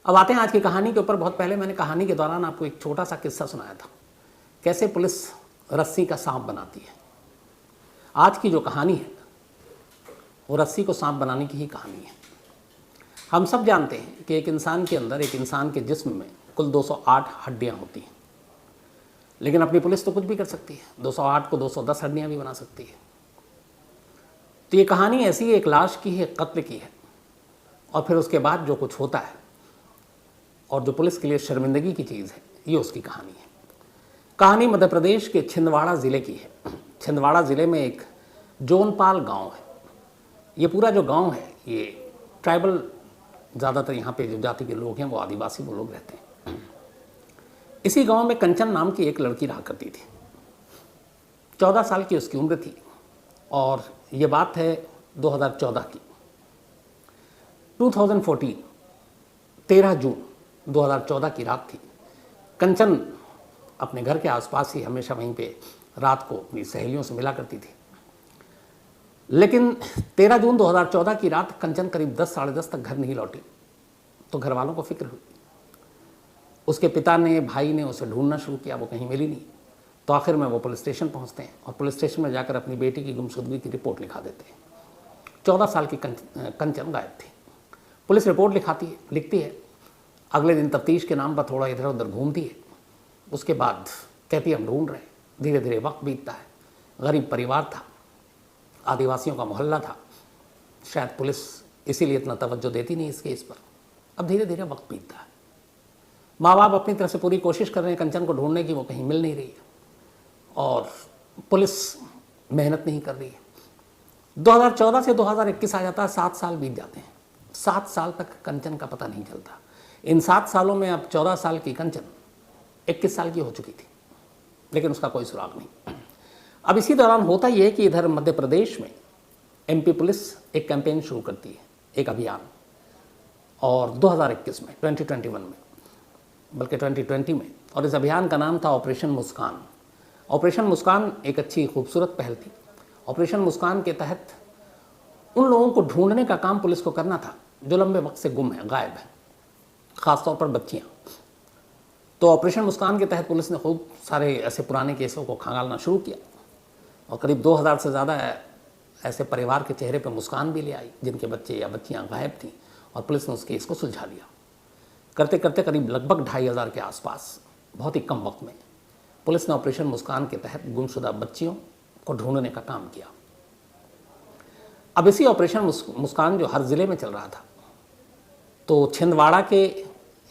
अब आते हैं आज की कहानी के ऊपर। बहुत पहले मैंने कहानी के दौरान आपको एक छोटा सा किस्सा सुनाया था, कैसे पुलिस रस्सी का सांप बनाती है। आज की जो कहानी है वो रस्सी को सांप बनाने की ही कहानी है। हम सब जानते हैं कि एक इंसान के अंदर, एक इंसान के जिस्म में कुल 208 हड्डियां होती हैं, लेकिन अपनी पुलिस तो कुछ भी कर सकती है, 208 को 210 हड्डियां भी बना सकती है। तो ये कहानी ऐसी एक लाश की है, कत्ल की है, और फिर उसके बाद जो कुछ होता है और जो पुलिस के लिए शर्मिंदगी की चीज़ है, ये उसकी कहानी है। कहानी मध्य प्रदेश के छिंदवाड़ा ज़िले की है। छिंदवाड़ा ज़िले में एक जोनपाल गांव है। ये पूरा जो गांव है ये ट्राइबल, ज़्यादातर यहाँ पे जो जाति के लोग हैं वो आदिवासी वो लोग रहते हैं। इसी गांव में कंचन नाम की एक लड़की रहा करती थी। 14 साल की उसकी उम्र थी और ये बात है 2014 की। 2014 13 जून 2014 की रात थी। कंचन अपने घर के आसपास ही हमेशा वहीं पे रात को अपनी सहेलियों से मिला करती थी, लेकिन 13 जून 2014 की रात कंचन करीब 10 साढ़े 10 तक घर नहीं लौटी। तो घर वालों को फिक्र हुई। उसके पिता ने, भाई ने उसे ढूंढना शुरू किया, वो कहीं मिली नहीं। तो आखिर में वो पुलिस स्टेशन पहुंचते हैं और पुलिस स्टेशन में जाकर अपनी बेटी की गुमशुदगी की रिपोर्ट लिखा देते हैं। 14 साल की कंचन गायब थी। पुलिस रिपोर्ट लिखती है। अगले दिन तफ्तीश के नाम पर थोड़ा इधर उधर घूमती है। उसके बाद कहती है हम ढूंढ रहे हैं। धीरे धीरे वक्त बीतता है। गरीब परिवार था, आदिवासियों का मोहल्ला था, शायद पुलिस इसीलिए इतना तवज्जो देती नहीं इस केस पर। अब धीरे धीरे वक्त बीतता है। माँ बाप अपनी तरफ से पूरी कोशिश कर रहे हैं कंचन को ढूंढने की, वो कहीं मिल नहीं रही है और पुलिस मेहनत नहीं कर रही है। 2014 से 2021 आ जाता है, 7 साल बीत जाते हैं। 7 साल तक कंचन का पता नहीं चलता। इन 7 सालों में अब 14 साल की कंचन 21 साल की हो चुकी थी, लेकिन उसका कोई सुराग नहीं। अब इसी दौरान होता यह है कि इधर मध्य प्रदेश में एमपी पुलिस एक कैंपेन शुरू करती है, एक अभियान। और 2021 में, 2021 में, बल्कि 2020 में, और इस अभियान का नाम था ऑपरेशन मुस्कान। ऑपरेशन मुस्कान एक अच्छी खूबसूरत पहल थी। ऑपरेशन मुस्कान के तहत उन लोगों को ढूंढने का काम पुलिस को करना था जो लंबे वक्त से गुम है, गायब है, ख़ासतौर पर बच्चियाँ। तो ऑपरेशन मुस्कान के तहत पुलिस ने खूब सारे ऐसे पुराने केसों को खंगालना शुरू किया और करीब 2000 से ज़्यादा ऐसे परिवार के चेहरे पर मुस्कान भी ले आई जिनके बच्चे या बच्चियाँ गायब थीं, और पुलिस ने उस केस को सुलझा लिया। करते करते करीब लगभग 2500 के आसपास, बहुत ही कम वक्त में, पुलिस ने ऑपरेशन मुस्कान के तहत गुमशुदा बच्चियों को ढूंढने का काम किया। अब इसी ऑपरेशन मुस्कान जो हर ज़िले में चल रहा था, तो छिंदवाड़ा के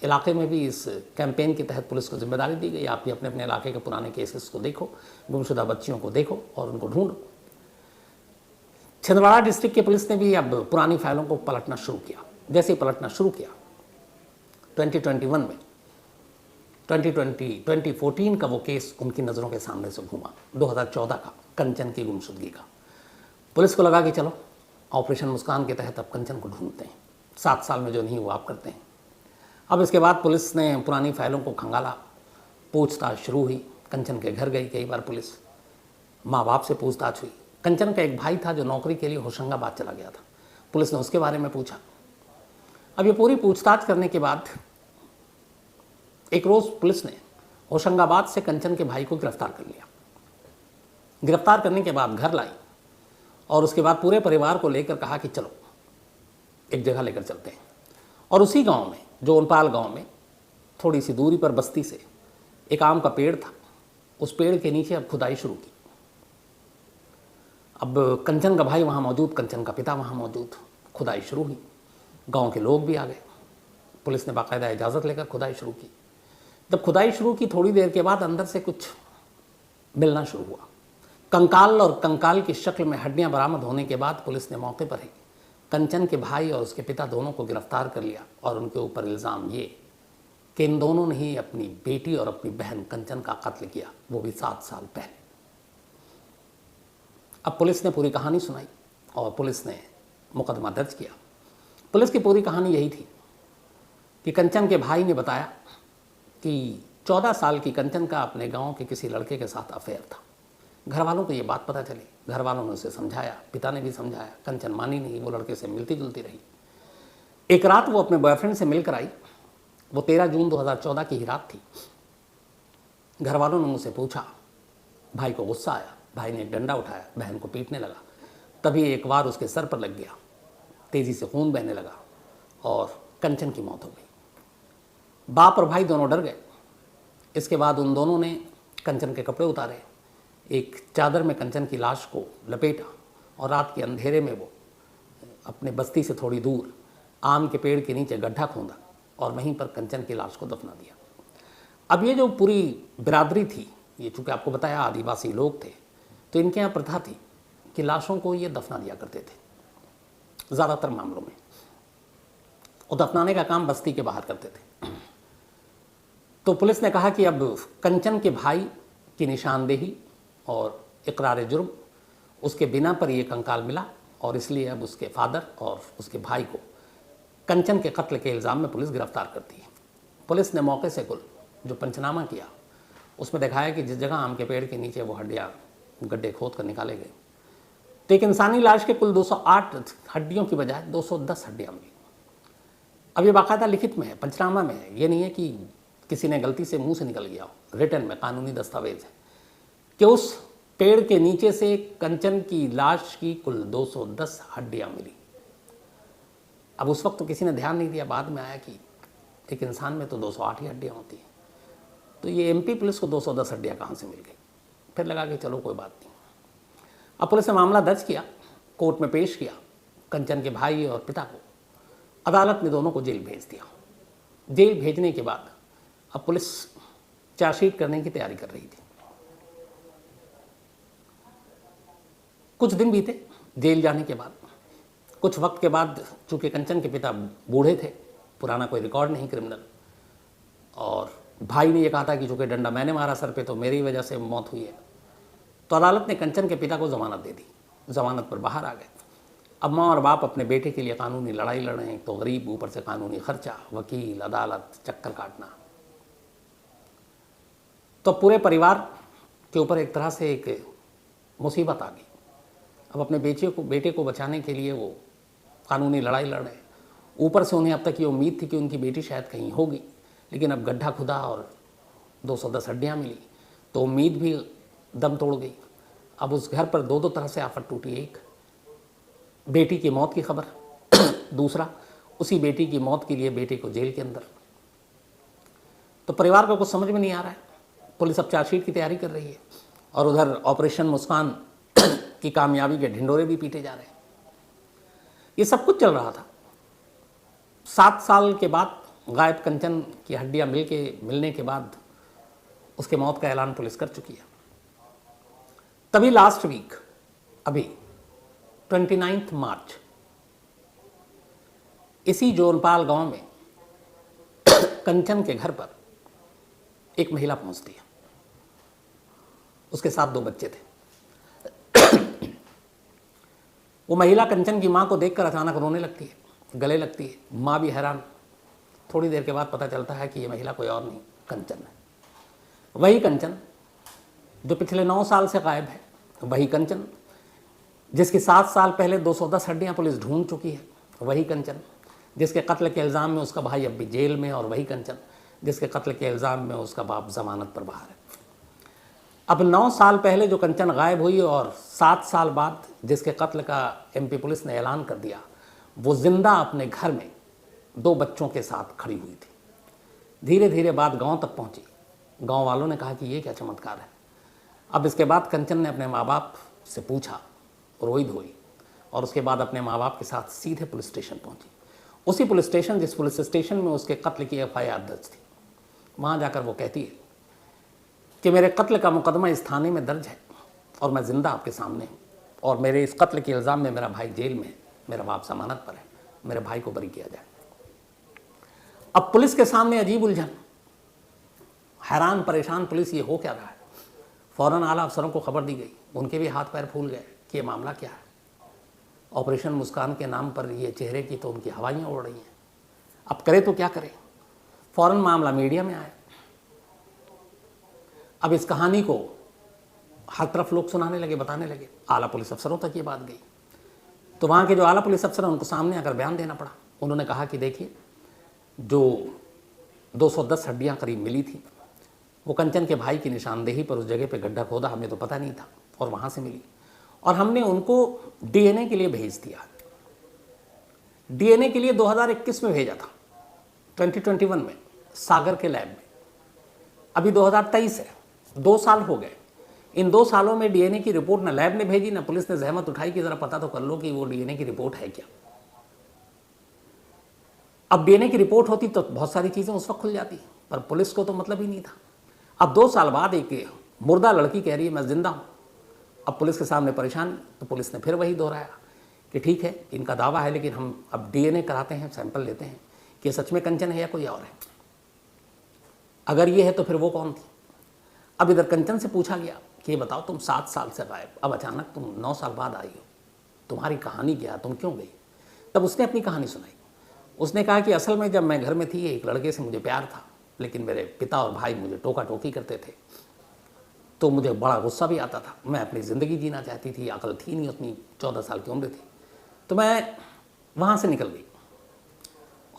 इलाके में भी इस कैंपेन के तहत पुलिस को जिम्मेदारी दी गई, आप भी अपने अपने इलाके के पुराने केसेस को देखो, गुमशुदा बच्चियों को देखो और उनको ढूंढो। छिंदवाड़ा डिस्ट्रिक्ट की पुलिस ने भी अब पुरानी फाइलों को पलटना शुरू किया। जैसे ही पलटना शुरू किया 2021 में, 2014 का वो केस उनकी नज़रों के सामने से घूमा, 2014 का कंचन की गुमशुदगी का। पुलिस को लगा कि चलो ऑपरेशन मुस्कान के तहत अब कंचन को ढूंढते हैं, 7 साल में जो नहीं हुआ आप करते हैं। अब इसके बाद पुलिस ने पुरानी फाइलों को खंगाला, पूछताछ शुरू हुई। कंचन के घर गई कई बार पुलिस, माँ बाप से पूछताछ हुई। कंचन का एक भाई था जो नौकरी के लिए होशंगाबाद चला गया था, पुलिस ने उसके बारे में पूछा। अब ये पूरी पूछताछ करने के बाद एक रोज़ पुलिस ने होशंगाबाद से कंचन के भाई को गिरफ्तार कर लिया। गिरफ्तार करने के बाद घर लाई और उसके बाद पूरे परिवार को लेकर कहा कि चलो एक जगह लेकर चलते हैं। और उसी गांव में, जोनपाल गांव में, थोड़ी सी दूरी पर बस्ती से एक आम का पेड़ था। उस पेड़ के नीचे अब खुदाई शुरू की। अब कंचन का भाई वहाँ मौजूद, कंचन का पिता वहाँ मौजूद, खुदाई शुरू हुई। गांव के लोग भी आ गए। पुलिस ने बाकायदा इजाज़त लेकर खुदाई शुरू की। जब खुदाई शुरू की, थोड़ी देर के बाद अंदर से कुछ मिलना शुरू हुआ। कंकाल, और कंकाल की शक्ल में हड्डियाँ बरामद होने के बाद पुलिस ने मौके पर ही कंचन के भाई और उसके पिता दोनों को गिरफ्तार कर लिया और उनके ऊपर इल्ज़ाम ये कि इन दोनों ने ही अपनी बेटी और अपनी बहन कंचन का कत्ल किया, वो भी 7 साल पहले। अब पुलिस ने पूरी कहानी सुनाई और पुलिस ने मुकदमा दर्ज किया। पुलिस की पूरी कहानी यही थी कि कंचन के भाई ने बताया कि 14 साल की कंचन का अपने गांव के किसी लड़के के साथ अफेयर था। घर वालों को ये बात पता चली, घर वालों ने उसे समझाया, पिता ने भी समझाया, कंचन मानी नहीं, वो लड़के से मिलती जुलती रही। एक रात वो अपने बॉयफ्रेंड से मिलकर आई वो 13 जून 2014 की ही रात थी। घर वालों ने मुझसे पूछा, भाई को गुस्सा आया, भाई ने एक डंडा उठाया, बहन को पीटने लगा। तभी एक वार उसके सर पर लग गया, तेज़ी से खून बहने लगा और कंचन की मौत हो गई। बाप और भाई दोनों डर गए। इसके बाद उन दोनों ने कंचन के कपड़े उतारे, एक चादर में कंचन की लाश को लपेटा और रात के अंधेरे में वो अपने बस्ती से थोड़ी दूर आम के पेड़ के नीचे गड्ढा खोदा और वहीं पर कंचन की लाश को दफना दिया। अब ये जो पूरी बिरादरी थी, ये चूँकि आपको बताया आदिवासी लोग थे, तो इनके यहाँ प्रथा थी कि लाशों को ये दफना दिया करते थे ज़्यादातर मामलों में, और दफनाने का काम बस्ती के बाहर करते थे। तो पुलिस ने कहा कि अब कंचन के भाई की निशानदेही और इकरार जुर्म, उसके बिना पर ये कंकाल मिला और इसलिए अब उसके फादर और उसके भाई को कंचन के कत्ल के इल्ज़ाम में पुलिस गिरफ्तार करती है। पुलिस ने मौके से कुल जो पंचनामा किया उसमें दिखाया कि जिस जगह आम के पेड़ के नीचे वो हड्डियाँ गड्ढे खोद कर निकाले गए, तो एक इंसानी लाश के कुल 208 हड्डियों की बजाय 210 हड्डियाँ मिली। अब ये बाकायदा लिखित में है, पंचनामा में है, ये नहीं है कि किसी ने गलती से मुंह से निकल गया हो, रिटर्न में कानूनी दस्तावेज है कि उस पेड़ के नीचे से कंचन की लाश की कुल 210 हड्डियाँ मिली। अब उस वक्त तो किसी ने ध्यान नहीं दिया, बाद में आया कि एक इंसान में तो 208 ही हड्डियाँ होती हैं, तो ये एमपी पुलिस को 210 हड्डियाँ कहाँ से मिल गई। फिर लगा कि चलो कोई बात नहीं। अब पुलिस ने मामला दर्ज किया, कोर्ट में पेश किया कंचन के भाई और पिता को। अदालत ने दोनों को जेल भेज दिया। जेल भेजने के बाद अब पुलिस चार्जशीट करने की तैयारी कर रही थी। कुछ दिन बीते जेल जाने के बाद। कुछ वक्त के बाद चूँकि कंचन के पिता बूढ़े थे, पुराना कोई रिकॉर्ड नहीं क्रिमिनल, और भाई ने ये कहा था कि चूँकि डंडा मैंने मारा सर पे तो मेरी वजह से मौत हुई है, तो अदालत ने कंचन के पिता को ज़मानत दे दी। ज़मानत पर बाहर आ गए। अब माँ और बाप अपने बेटे के लिए कानूनी लड़ाई लड़ रहे हैं, तो गरीब, ऊपर से कानूनी खर्चा, वकील, अदालत, चक्कर काटना। तो पूरे परिवार के ऊपर एक तरह से एक मुसीबत आ गई। अब अपने बेटे को बचाने के लिए वो कानूनी लड़ाई लड़ रहे हैं। ऊपर से उन्हें अब तक ये उम्मीद थी कि उनकी बेटी शायद कहीं होगी, लेकिन अब गड्ढा खुदा और 210 हड्डियाँ मिली तो उम्मीद भी दम तोड़ गई। अब उस घर पर दो तरह से आफत टूटी। एक, बेटी की मौत की खबर, दूसरा, उसी बेटी की मौत के लिए बेटे को जेल के अंदर। तो परिवार को कुछ समझ में नहीं आ रहा है। पुलिस अब चार्जशीट की तैयारी कर रही है और उधर ऑपरेशन मुस्कान की कामयाबी के ढिंडोरे भी पीटे जा रहे हैं। ये सब कुछ चल रहा था। 7 साल के बाद गायब कंचन की हड्डियां मिलने के बाद उसके मौत का ऐलान पुलिस कर चुकी है। तभी लास्ट वीक, अभी 29 मार्च, इसी जोनपाल गांव में कंचन के घर पर एक महिला पहुंचती है। उसके साथ 2 बच्चे थे। वो महिला कंचन की मां को देखकर अचानक रोने लगती है, गले लगती है। मां भी हैरान। थोड़ी देर के बाद पता चलता है कि ये महिला कोई और नहीं, कंचन है। वही कंचन जो पिछले 9 साल से गायब है, वही कंचन जिसकी 7 साल पहले 210 हड्डियां पुलिस ढूंढ चुकी है, वही कंचन जिसके कत्ल के इल्ज़ाम में उसका भाई अब भी जेल में, और वही कंचन जिसके कत्ल के इल्ज़ाम में उसका बाप जमानत पर बाहर है। अब 9 साल पहले जो कंचन गायब हुई और 7 साल बाद जिसके कत्ल का एमपी पुलिस ने ऐलान कर दिया, वो जिंदा अपने घर में 2 बच्चों के साथ खड़ी हुई थी। धीरे धीरे बात गांव तक पहुंची। गांव वालों ने कहा कि ये क्या चमत्कार है। अब इसके बाद कंचन ने अपने माँ बाप से पूछा, रोई धोई, और उसके बाद अपने माँ बाप के साथ सीधे पुलिस स्टेशन पहुंची। उसी पुलिस स्टेशन जिस पुलिस स्टेशन में उसके कत्ल की FIR दर्ज थी। वहाँ जाकर वो कहती है कि मेरे कत्ल का मुकदमा इस थाने में दर्ज है और मैं ज़िंदा आपके सामने हूँ, और मेरे इस कत्ल के इल्ज़ाम में मेरा भाई जेल में है, मेरा बाप जमानत पर है, मेरे भाई को बरी किया जाए। अब पुलिस के सामने अजीब उलझन। हैरान परेशान पुलिस, ये हो क्या रहा है। फ़ौरन आला अफसरों को खबर दी गई। उनके भी हाथ पैर फूल गए कि ये मामला क्या है। ऑपरेशन मुस्कान के नाम पर ये चेहरे की तो उनकी हवाइयाँ उड़ रही हैं। अब करे तो क्या करे। फ़ौरन मामला मीडिया में आया। अब इस कहानी को हर तरफ लोग सुनाने लगे, बताने लगे। आला पुलिस अफसरों तक ये बात गई। तो वहाँ के जो आला पुलिस अफसर हैं उनको सामने आकर बयान देना पड़ा। उन्होंने कहा कि देखिए, जो 210 हड्डियाँ करीब मिली थी। वो कंचन के भाई की निशानदेही पर उस जगह पे गड्ढा खोदा, हमें तो पता नहीं था, और वहाँ से मिली। और हमने उनको डीएनए के लिए भेज दिया। डीएनए के लिए 2021 में भेजा था, 2021 में सागर के लैब में। अभी 2023 है, 2 साल हो गए। इन 2 सालों में डीएनए की रिपोर्ट न लैब ने भेजी, न पुलिस ने जहमत उठाई कि ज़रा पता तो कर लो कि वो डीएनए की रिपोर्ट है क्या। अब डीएनए की रिपोर्ट होती तो बहुत सारी चीज़ें उस वक्त खुल जाती, पर पुलिस को तो मतलब ही नहीं था। अब 2 साल बाद एक मुर्दा लड़की कह रही है मैं जिंदा हूँ। अब पुलिस के सामने परेशान, तो पुलिस ने फिर वही दोहराया कि ठीक है, इनका दावा है, लेकिन हम अब डीएनए कराते हैं, सैंपल लेते हैं कि सच में कंचन है या कोई और है। अगर ये है तो फिर वो कौन थी। अब इधर कंचन से पूछा गया कि ये बताओ, तुम 7 साल से गायब, अब अचानक तुम 9 साल बाद आई हो, तुम्हारी कहानी क्या, तुम क्यों गई। तब उसने अपनी कहानी सुनाई। उसने कहा कि असल में जब मैं घर में थी, एक लड़के से मुझे प्यार था, लेकिन मेरे पिता और भाई मुझे टोका टोकी करते थे, तो मुझे बड़ा गुस्सा भी आता था। मैं अपनी ज़िंदगी जीना चाहती थी, अकल थी नहीं उतनी, 14 साल की उम्र थी, तो मैं वहाँ से निकल गई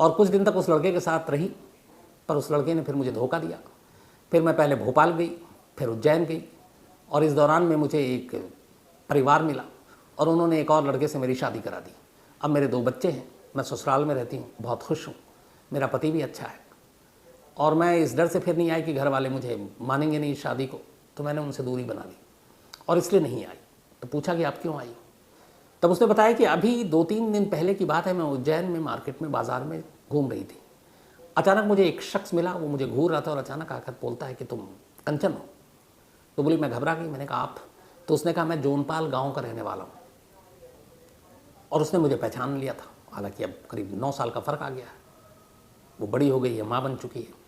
और कुछ दिन तक उस लड़के के साथ रही। पर उस लड़के ने फिर मुझे धोखा दिया। फिर मैं पहले भोपाल गई, फिर उज्जैन गई, और इस दौरान में मुझे एक परिवार मिला और उन्होंने एक और लड़के से मेरी शादी करा दी। अब मेरे 2 बच्चे हैं, मैं ससुराल में रहती हूँ, बहुत खुश हूँ, मेरा पति भी अच्छा है, और मैं इस डर से फिर नहीं आई कि घर वाले मुझे मानेंगे नहीं इस शादी को, तो मैंने उनसे दूरी बना ली और इसलिए नहीं आई। तो पूछा कि आप क्यों आई। तब उसने बताया कि अभी 2-3 दिन पहले की बात है, मैं उज्जैन में मार्केट में बाज़ार में घूम रही थी। अचानक मुझे एक शख्स मिला, वो मुझे घूर रहा था और अचानक आकर बोलता है कि तुम कंचन हो। तो बोली, मैं घबरा गई, मैंने कहा आप। तो उसने कहा मैं जोनपाल गांव का रहने वाला हूँ, और उसने मुझे पहचान लिया था। हालांकि अब करीब 9 साल का फ़र्क आ गया है, वो बड़ी हो गई है, माँ बन चुकी है।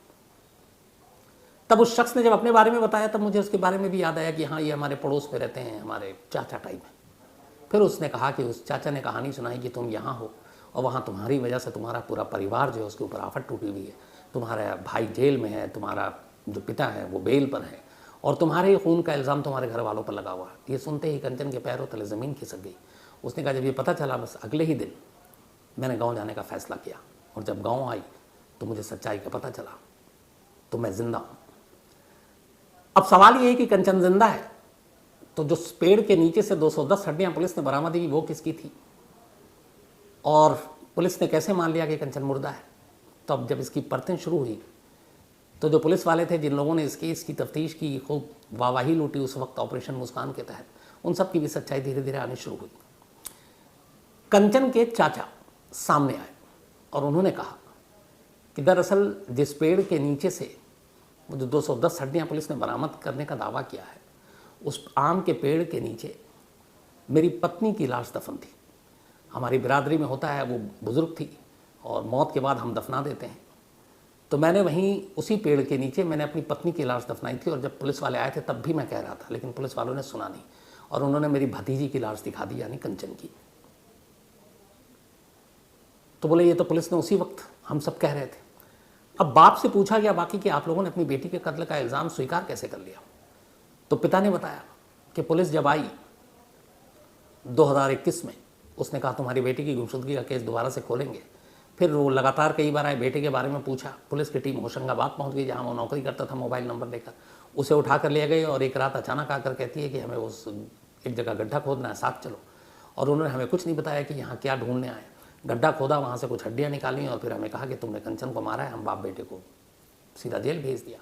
तब उस शख्स ने जब अपने बारे में बताया, तब मुझे उसके बारे में भी याद आया कि हाँ, ये हमारे पड़ोस में रहते हैं, हमारे चाचा टाइप है। फिर उसने कहा कि उस चाचा ने कहानी सुनाई कि तुम यहाँ हो और वहाँ तुम्हारी वजह से तुम्हारा पूरा परिवार जो है उसके ऊपर आफत टूटी हुई है, तुम्हारा भाई जेल में है, तुम्हारा जो पिता है वो बेल पर है, और तुम्हारे खून का इल्ज़ाम तुम्हारे घर वालों पर लगा हुआ है। ये सुनते ही कंचन के पैरों तले ज़मीन खिसक गई। उसने कहा जब ये पता चला, बस अगले ही दिन मैंने गाँव जाने का फ़ैसला किया, और जब गाँव आई तो मुझे सच्चाई का पता चला, तो मैं ज़िंदा हूँ। अब सवाल ये है कि कंचन जिंदा है, तो जो पेड़ के नीचे से 210 हड्डियां पुलिस ने बरामद की, वो किसकी थी, और पुलिस ने कैसे मान लिया कि कंचन मुर्दा है। तो अब जब इसकी परतें शुरू हुई, तो जो पुलिस वाले थे, जिन लोगों ने इस केस की तफ्तीश की, खूब वाहवाही लूटी उस वक्त ऑपरेशन मुस्कान के तहत, उन सब की भी सच्चाई धीरे धीरे आनी शुरू हुई। कंचन के चाचा सामने आए और उन्होंने कहा कि दरअसल जिस पेड़ के नीचे से वो जो 210 हड्डियाँ पुलिस ने बरामद करने का दावा किया है, उस आम के पेड़ के नीचे मेरी पत्नी की लाश दफन थी। हमारी बिरादरी में होता है, वो बुज़ुर्ग थी और मौत के बाद हम दफना देते हैं। तो मैंने वहीं उसी पेड़ के नीचे मैंने अपनी पत्नी की लाश दफनाई थी, और जब पुलिस वाले आए थे तब भी मैं कह रहा था, लेकिन पुलिस वालों ने सुना नहीं, और उन्होंने मेरी भतीजी की लाश दिखा दी, यानी कंचन की। तो बोले ये तो पुलिस ने उसी वक्त हम सब कह रहे थे। अब बाप से पूछा गया बाकी कि आप लोगों ने अपनी बेटी के कत्ल का इल्ज़ाम स्वीकार कैसे कर लिया। तो पिता ने बताया कि पुलिस जब आई 2021 में, उसने कहा तुम्हारी बेटी की गुमशुदगी का केस दोबारा से खोलेंगे। फिर वो लगातार कई बार आए, बेटे के बारे में पूछा। पुलिस की टीम होशंगाबाद पहुंच गई, जहां वो नौकरी करता था, मोबाइल नंबर लेकर उसे उठा कर ले गए, और एक रात अचानक आकर कहती है कि हमें उस एक जगह गड्ढा खोदना है, साथ चलो। और उन्होंने हमें कुछ नहीं बताया कि यहाँ क्या ढूंढने आए। गड्ढा खोदा, वहाँ से कुछ हड्डियाँ निकाली, और फिर हमें कहा कि तुमने कंचन को मारा है। हम बाप बेटे को सीधा जेल भेज दिया।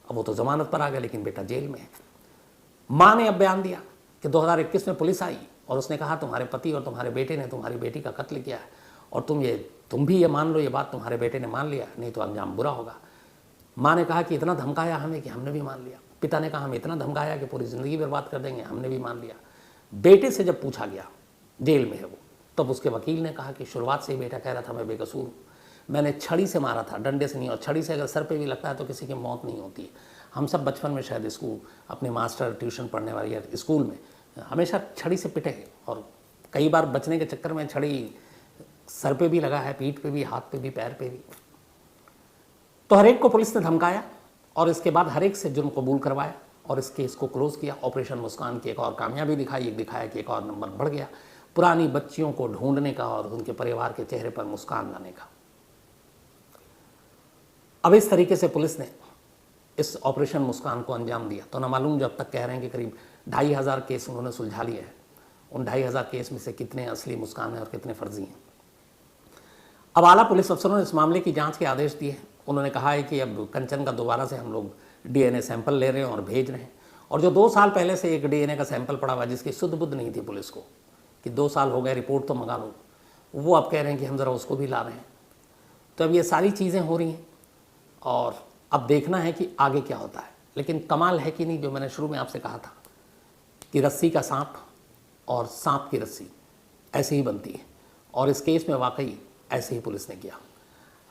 अब वो तो ज़मानत पर आ गया, लेकिन बेटा जेल में है। माँ ने अब बयान दिया कि 2021 में पुलिस आई और उसने कहा तुम्हारे पति और तुम्हारे बेटे ने तुम्हारी बेटी का कत्ल किया है, और तुम भी ये मान लो, ये बात तुम्हारे बेटे ने मान लिया, नहीं तो अंजाम बुरा होगा। माँ ने कहा कि इतना धमकाया हमें कि हमने भी मान लिया। पिता ने कहा हमें इतना धमकाया कि पूरी ज़िंदगी बर्बाद कर देंगे, हमने भी मान लिया। बेटे से जब पूछा गया, जेल में है वो, तब उसके वकील ने कहा कि शुरुआत से ही बेटा कह रहा था मैं बेकसूर हूँ, मैंने छड़ी से मारा था, डंडे से नहीं, और छड़ी से अगर सर पे भी लगता है तो किसी की मौत नहीं होती है। हम सब बचपन में शायद स्कूल, अपने मास्टर ट्यूशन पढ़ने वाली या स्कूल में हमेशा छड़ी से पिटे हैं, और कई बार बचने के चक्कर में छड़ी सर पे भी लगा है, पीठ पे भी, हाथ पे भी, पैर पे भी। तो हर एक को पुलिस ने धमकाया, और इसके बाद हर एक से जुर्म कबूल करवाया, और इस केस को क्लोज किया। ऑपरेशन मुस्कान की एक और कामयाबी दिखाई, एक दिखाया कि एक और नंबर बढ़ गया पुरानी बच्चियों को ढूंढने का और उनके परिवार के चेहरे पर मुस्कान लाने का। अब इस तरीके से पुलिस ने इस ऑपरेशन मुस्कान को अंजाम दिया। तो ना मालूम, जब तक कह रहे हैं कि करीब 2500 केस उन्होंने सुलझा लिए हैं, उन 2500 केस में से कितने असली मुस्कान हैं और कितने फर्जी हैं। अब आला पुलिस अफसरों ने इस मामले की जांच के आदेश दिए हैं। उन्होंने कहा है कि अब कंचन का दोबारा से हम लोग डीएनए सैंपल ले रहे हैं और भेज रहे हैं। और जो 2 साल पहले से एक डीएनए का सैंपल पड़ा हुआ, जिसकी शुद्ध बुद्ध नहीं थी पुलिस को कि 2 साल हो गए, रिपोर्ट तो मंगा लो, वो अब कह रहे हैं कि हम ज़रा उसको भी ला रहे हैं। तो अब ये सारी चीज़ें हो रही हैं और अब देखना है कि आगे क्या होता है। लेकिन कमाल है कि नहीं, जो मैंने शुरू में आपसे कहा था कि रस्सी का सांप और सांप की रस्सी ऐसे ही बनती है, और इस केस में वाकई ऐसे ही पुलिस ने किया।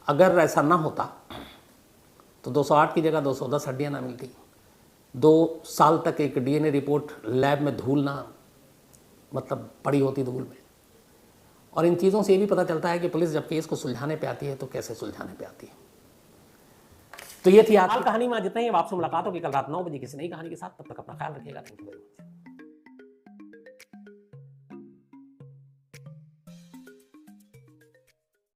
अगर ऐसा ना होता तो 208 की जगह 210 हड्डियाँ ना मिलती, 2 साल तक एक डीएनए रिपोर्ट लैब में धूल ना मतलब पड़ी होती धूल में। और इन चीज़ों से ये भी पता चलता है कि पुलिस जब केस को सुलझाने पे आती है तो कैसे सुलझाने पे आती है। तो ये थी आज की कहानी में। जितना ही आपसे मुलाकात होगी कल रात 9 बजे किसी नई कहानी के साथ। तब तक अपना ख्याल रखिएगा। Thank you very much.